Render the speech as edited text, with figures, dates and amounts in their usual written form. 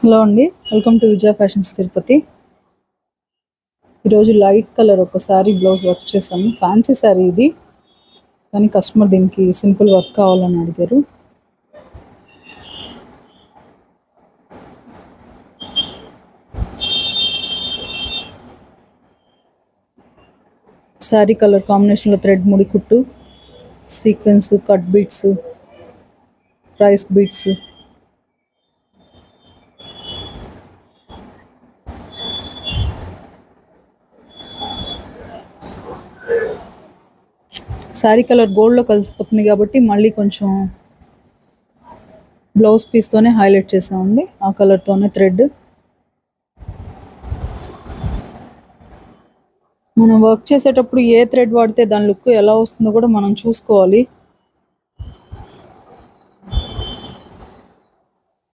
Hello అండి, welcome to Vijaya fashions Tirupati. ఈరోజు light colour ఒక శారీ బ్లౌజ్ వర్క్ చేశాము. ఫ్యాన్సీ శారీ ఇది, కానీ కస్టమర్ దీనికి సింపుల్ వర్క్ కావాలని అడిగారు. శారీ కలర్ కాంబినేషన్లో థ్రెడ్ ముడి కుట్టు, sequence, cut beats, rice beats, sari colour గోల్డ్లో కలిసిపోతుంది కాబట్టి మళ్ళీ కొంచెం బ్లౌజ్ పీస్తోనే హైలైట్ చేసామండి. ఆ కలర్తోనే థ్రెడ్. మనం వర్క్ చేసేటప్పుడు ఏ థ్రెడ్ వాడితే దాని లుక్ ఎలా వస్తుందో కూడా మనం చూసుకోవాలి.